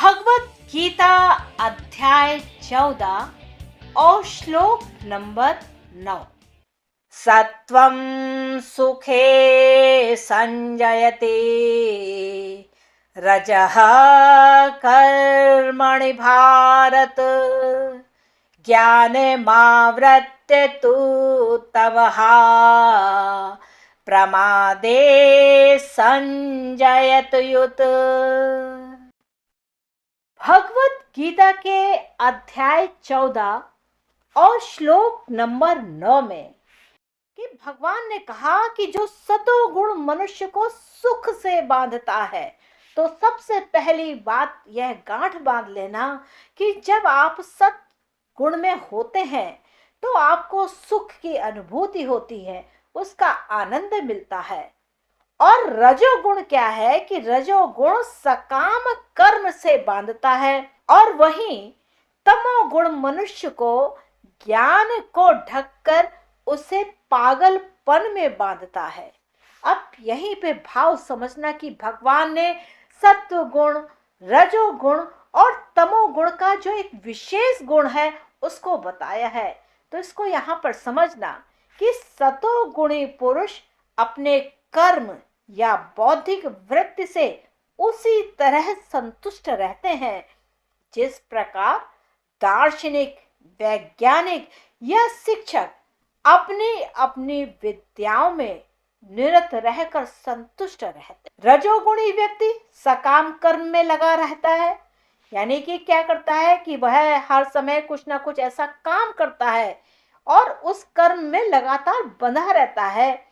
भगवत गीता अध्याय 14 और श्लोक नंबर 9। सत्वं सुखे संजयते रजः कर्मणि भारत ज्ञानमावृत्य तु तवहा प्रमादे संजयत युत। भगवत गीता के अध्याय 14 और श्लोक नंबर 9 में कि भगवान ने कहा कि जो सतोगुण मनुष्य को सुख से बांधता है, तो सबसे पहली बात यह गांठ बांध लेना कि जब आप सत गुण में होते हैं तो आपको सुख की अनुभूति होती है, उसका आनंद मिलता है। और रजोगुण क्या है कि रजोगुण सकाम कर्म से बांधता है और वहीं तमोगुण मनुष्य को ज्ञान को ढककर उसे पागलपन में बांधता है। अब यहीं पे भाव समझना कि भगवान ने सत्व गुण, रजोगुण और तमोगुण का जो एक विशेष गुण है उसको बताया है। तो इसको यहाँ पर समझना कि सतोगुणी पुरुष अपने कर्म या बौद्धिक वृत्ति से उसी तरह संतुष्ट रहते हैं जिस प्रकार दार्शनिक, वैज्ञानिक या शिक्षक अपनी अपनी विद्याओं में निरत रहकर संतुष्ट रहते। रजोगुणी व्यक्ति सकाम कर्म में लगा रहता है, यानी कि क्या करता है कि वह हर समय कुछ ना कुछ ऐसा काम करता है और उस कर्म में लगातार बंधा रहता है।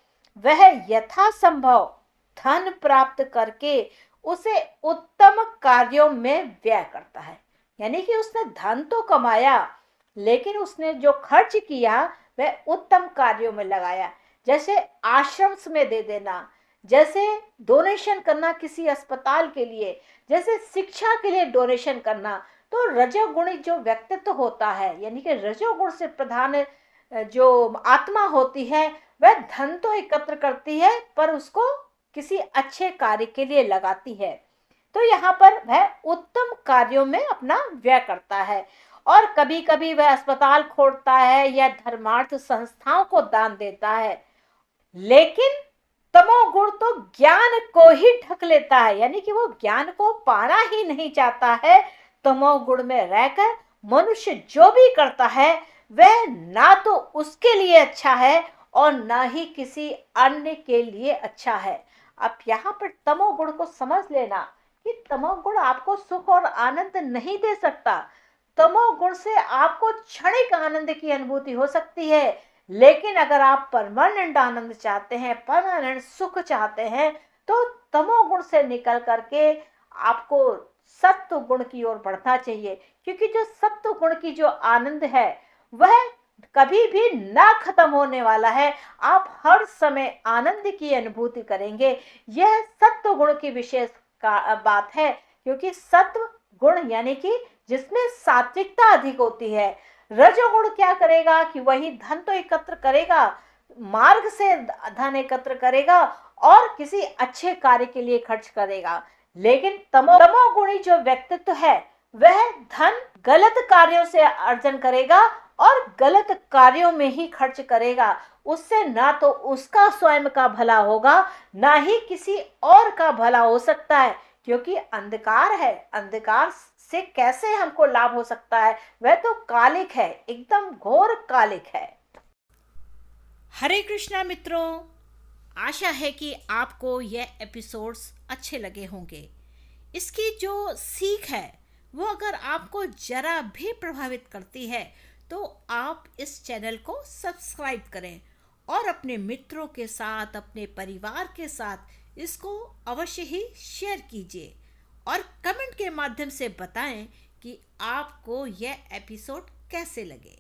वह यथासंभव धन प्राप्त करके उसे उत्तम कार्यों में व्यय करता है, यानी कि उसने धन तो कमाया लेकिन उसने जो खर्च किया वह उत्तम कार्यों में लगाया। जैसे आश्रम में दे देना, जैसे डोनेशन करना किसी अस्पताल के लिए, जैसे शिक्षा के लिए डोनेशन करना। तो रजोगुणी जो व्यक्तित्व होता है, यानी कि रजोगुण से प्रधान जो आत्मा होती है, वह धन तो एकत्र करती है पर उसको किसी अच्छे कार्य के लिए लगाती है। तो यहाँ पर वह उत्तम कार्यों में अपना व्यय करता है और कभी कभी वह अस्पताल खोलता है या धर्मार्थ संस्थाओं को दान देता है। लेकिन तमोगुण तो ज्ञान को ही ढक लेता है, यानी कि वो ज्ञान को पाना ही नहीं चाहता है। तमोगुण में रहकर मनुष्य जो भी करता है वह ना तो उसके लिए अच्छा है और ना ही किसी अन्य के लिए अच्छा है। अब यहाँ पर तमोगुण को समझ लेना कि तमोगुण आपको सुख और आनंद नहीं दे सकता। तमोगुण से आपको क्षणिक आनंद की अनुभूति हो सकती है, लेकिन अगर आप परमानेंट आनंद चाहते हैं, परमानेंट सुख चाहते हैं, तो तमोगुण से निकल करके आपको सत्व गुण की ओर बढ़ना चाहिए। क्योंकि जो सत्व गुण की जो आनंद है वह कभी भी ना खत्म होने वाला है। आप हर समय आनंद की अनुभूति करेंगे। यह सत्व गुण की विशेष बात है, क्योंकि सत्व गुण यानी कि जिसमें सात्विकता अधिक होती है। रजोगुण क्या करेगा कि वही धन तो एकत्र करेगा, मार्ग से धन एकत्र करेगा और किसी अच्छे कार्य के लिए खर्च करेगा। लेकिन तमोगुणी जो व्यक्तित्व है वह धन गलत कार्यों से अर्जन करेगा और गलत कार्यों में ही खर्च करेगा। उससे ना तो उसका स्वयं का भला होगा, ना ही किसी और का भला हो सकता है, क्योंकि अंधकार है। अंधकार से कैसे हमको लाभ हो सकता है? वह तो कालिक है, एकदम घोर कालिक है। हरे कृष्णा मित्रों, आशा है कि आपको यह एपिसोड्स अच्छे लगे होंगे। इसकी जो सीख है वो अगर आपको जरा भी प्रभावित करती है तो आप इस चैनल को सब्सक्राइब करें और अपने मित्रों के साथ, अपने परिवार के साथ इसको अवश्य ही शेयर कीजिए और कमेंट के माध्यम से बताएं कि आपको यह एपिसोड कैसे लगे।